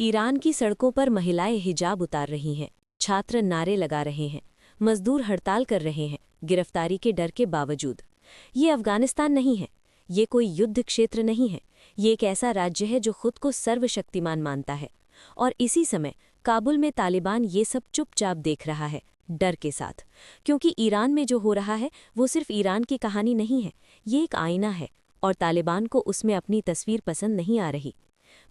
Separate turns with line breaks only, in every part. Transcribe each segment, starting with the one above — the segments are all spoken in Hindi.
ईरान की सड़कों पर महिलाएं हिजाब उतार रही हैं, छात्र नारे लगा रहे हैं, मजदूर हड़ताल कर रहे हैं, गिरफ्तारी के डर के बावजूद। ये अफगानिस्तान नहीं है, ये कोई युद्ध क्षेत्र नहीं है, ये एक ऐसा राज्य है जो खुद को सर्वशक्तिमान मानता है। और इसी समय काबुल में तालिबान ये सब चुपचाप देख रहा है, डर के साथ। क्योंकि ईरान में जो हो रहा है वो सिर्फ ईरान की कहानी नहीं है, ये एक आईना है, और तालिबान को उसमें अपनी तस्वीर पसंद नहीं आ रही।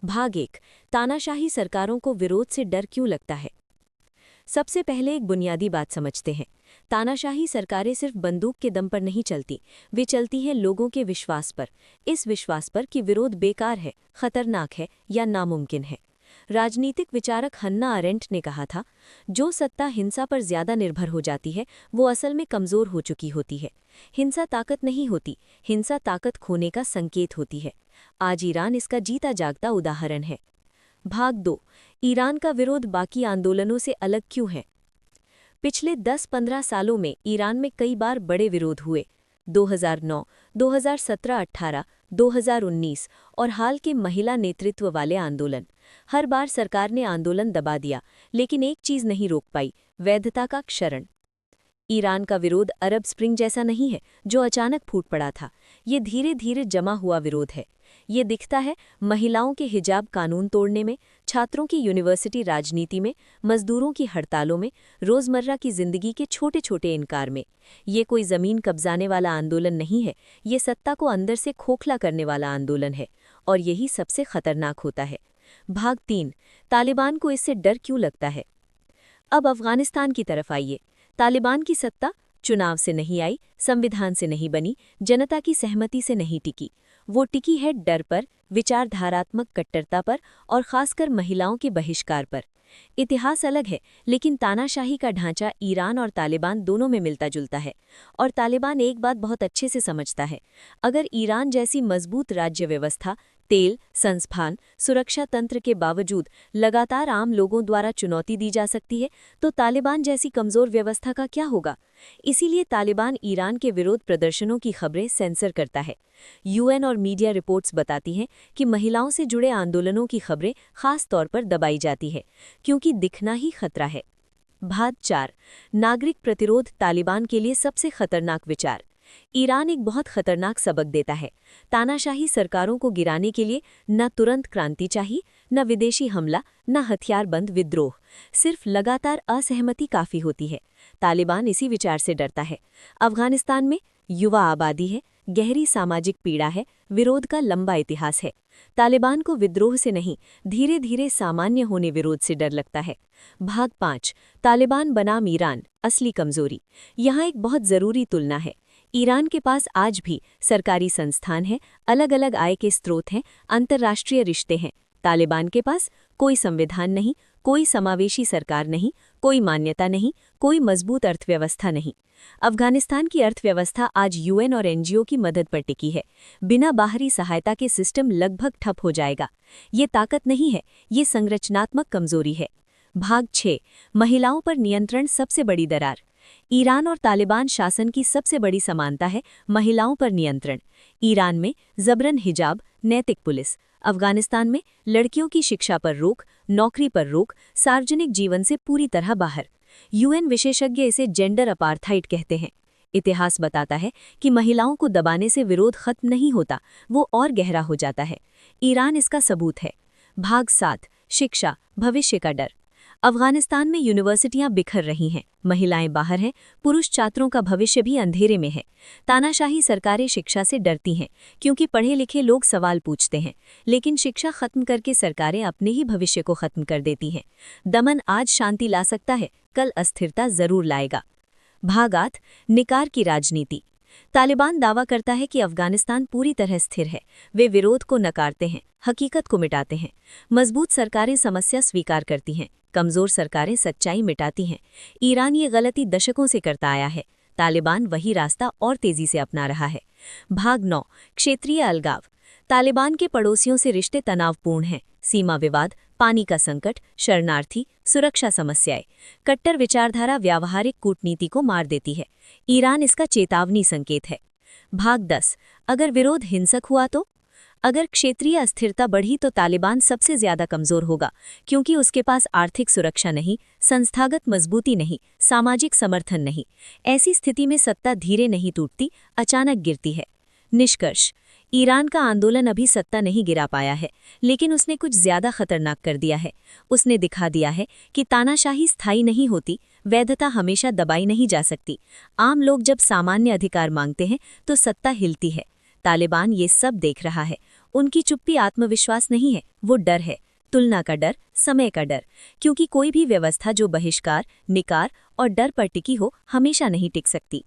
भाग 1। तानाशाही सरकारों को विरोध से डर क्यों लगता है। सबसे पहले एक बुनियादी बात समझते हैं। तानाशाही सरकारें सिर्फ बंदूक के दम पर नहीं चलती, वे चलती हैं लोगों के विश्वास पर, इस विश्वास पर कि विरोध बेकार है, खतरनाक है या नामुमकिन है। राजनीतिक विचारक हन्ना अरेंट ने कहा था, जो सत्ता हिंसा पर ज्यादा निर्भर हो जाती है वो असल में कमजोर हो चुकी होती है। हिंसा ताकत नहीं होती, हिंसा ताकत खोने का संकेत होती है। आज ईरान इसका जीता जागता उदाहरण है। भाग 2। ईरान का विरोध बाकी आंदोलनों से अलग क्यों है। पिछले 10-15 सालों में ईरान में कई बार बड़े विरोध हुए। 2009, 2017-18, 2019 और हाल के महिला नेतृत्व वाले आंदोलन। हर बार सरकार ने आंदोलन दबा दिया, लेकिन एक चीज नहीं रोक पाई, वैधता का क्षरण। ईरान का विरोध अरब स्प्रिंग जैसा नहीं है जो अचानक फूट पड़ा था, ये धीरे धीरे जमा हुआ विरोध है। ये दिखता है महिलाओं के हिजाब कानून तोड़ने में, छात्रों की यूनिवर्सिटी राजनीति में, मजदूरों की हड़तालों में, रोजमर्रा की जिंदगी के छोटे छोटे इनकार में। ये कोई जमीन कब्जाने वाला आंदोलन नहीं है, ये सत्ता को अंदर से खोखला करने वाला आंदोलन है, और यही सबसे खतरनाक होता है। भाग 3। तालिबान को इससे डर क्यों लगता है। अब अफगानिस्तान की तरफ आइए। तालिबान की सत्ता चुनाव से नहीं आई, संविधान से नहीं बनी, जनता की सहमति से नहीं टिकी। वो टिकी है डर पर, विचारधारात्मक कट्टरता पर और खासकर महिलाओं के बहिष्कार पर। इतिहास अलग है, लेकिन तानाशाही का ढांचा ईरान और तालिबान दोनों में मिलता जुलता है। और तालिबान एक बात बहुत अच्छे से समझता है, अगर ईरान जैसी मजबूत राज्य व्यवस्था, तेल, संस्थान, सुरक्षा तंत्र के बावजूद लगातार आम लोगों द्वारा चुनौती दी जा सकती है, तो तालिबान जैसी कमजोर व्यवस्था का क्या होगा। इसीलिए तालिबान ईरान के विरोध प्रदर्शनों की खबरें सेंसर करता है। यूएन और मीडिया रिपोर्ट्स बताती हैं कि महिलाओं से जुड़े आंदोलनों की खबरें खास तौर पर दबाई जाती है, क्योंकि दिखना ही खतरा है। भाग 4। नागरिक प्रतिरोध तालिबान के लिए सबसे खतरनाक विचार। ईरान एक बहुत खतरनाक सबक देता है। तानाशाही सरकारों को गिराने के लिए न तुरंत क्रांति चाहिए, न विदेशी हमला, न हथियारबंद विद्रोह, सिर्फ लगातार असहमति काफी होती है। तालिबान इसी विचार से डरता है। अफगानिस्तान में युवा आबादी है, गहरी सामाजिक पीड़ा है, विरोध का लंबा इतिहास है। तालिबान को विद्रोह से नहीं, धीरे धीरे सामान्य होने विरोध से डर लगता है। भाग 5। तालिबान बनाम ईरान, असली कमजोरी। यहाँ एक बहुत जरूरी तुलना है। ईरान के पास आज भी सरकारी संस्थान हैं, अलग अलग आय के स्रोत हैं, अंतर्राष्ट्रीय रिश्ते हैं। तालिबान के पास कोई संविधान नहीं, कोई समावेशी सरकार नहीं, कोई मान्यता नहीं, कोई मजबूत अर्थव्यवस्था नहीं। अफगानिस्तान की अर्थव्यवस्था आज यूएन और एनजीओ की मदद पर टिकी है। बिना बाहरी सहायता के सिस्टम लगभग ठप हो जाएगा। ये ताकत नहीं है, ये संरचनात्मक कमजोरी है। भाग 6। महिलाओं पर नियंत्रण सबसे बड़ी दरार। ईरान और तालिबान शासन की सबसे बड़ी समानता है महिलाओं पर नियंत्रण। ईरान में जबरन हिजाब, नैतिक पुलिस। अफगानिस्तान में लड़कियों की शिक्षा पर रोक, नौकरी पर रोक, सार्वजनिक जीवन से पूरी तरह बाहर। यूएन विशेषज्ञ इसे जेंडर अपार्थाइड कहते हैं। इतिहास बताता है कि महिलाओं को दबाने से विरोध खत्म नहीं होता, वो और गहरा हो जाता है। ईरान इसका सबूत है। भाग 7। शिक्षा, भविष्य का डर। अफगानिस्तान में यूनिवर्सिटियां बिखर रही हैं, महिलाएं बाहर हैं, पुरुष छात्रों का भविष्य भी अंधेरे में है। तानाशाही सरकारें शिक्षा से डरती हैं, क्योंकि पढ़े लिखे लोग सवाल पूछते हैं, लेकिन शिक्षा खत्म करके सरकारें अपने ही भविष्य को खत्म कर देती हैं। दमन आज शांति ला सकता है, कल अस्थिरता जरूर लाएगा। भाग 8। निकार की राजनीति। तालिबान दावा करता है कि अफगानिस्तान पूरी तरह स्थिर है। वे विरोध को नकारते हैं, हकीकत को मिटाते हैं। मजबूत सरकारें समस्या स्वीकार करती हैं, कमजोर सरकारें सच्चाई मिटाती हैं। ईरान ये गलती दशकों से करता आया है। तालिबान वही रास्ता और तेजी से अपना रहा है। भाग 9। क्षेत्रीय अलगाव। तालिबान के पड़ोसियों से रिश्ते तनावपूर्ण हैं। सीमा विवाद, पानी का संकट, शरणार्थी, सुरक्षा समस्याएं। कट्टर विचारधारा व्यावहारिक कूटनीति को मार देती है। ईरान इसका चेतावनी संकेत है। भाग 10। अगर विरोध हिंसक हुआ तो। अगर क्षेत्रीय अस्थिरता बढ़ी तो तालिबान सबसे ज्यादा कमजोर होगा, क्योंकि उसके पास आर्थिक सुरक्षा नहीं, संस्थागत मजबूती नहीं, सामाजिक समर्थन नहीं। ऐसी स्थिति में सत्ता धीरे नहीं टूटती, अचानक गिरती है। निष्कर्ष: ईरान का आंदोलन अभी सत्ता नहीं गिरा पाया है, लेकिन उसने कुछ ज्यादा खतरनाक कर दिया है। उसने दिखा दिया है कि तानाशाही स्थायी नहीं होती, वैधता हमेशा दबाई नहीं जा सकती। आम लोग जब सामान्य अधिकार मांगते हैं तो सत्ता हिलती है। तालिबान ये सब देख रहा है। उनकी चुप्पी आत्मविश्वास नहीं है, वो डर है, तुलना का डर, समय का डर। क्योंकि कोई भी व्यवस्था जो बहिष्कार, निकार और डर पर टिकी हो, हमेशा नहीं टिक सकती।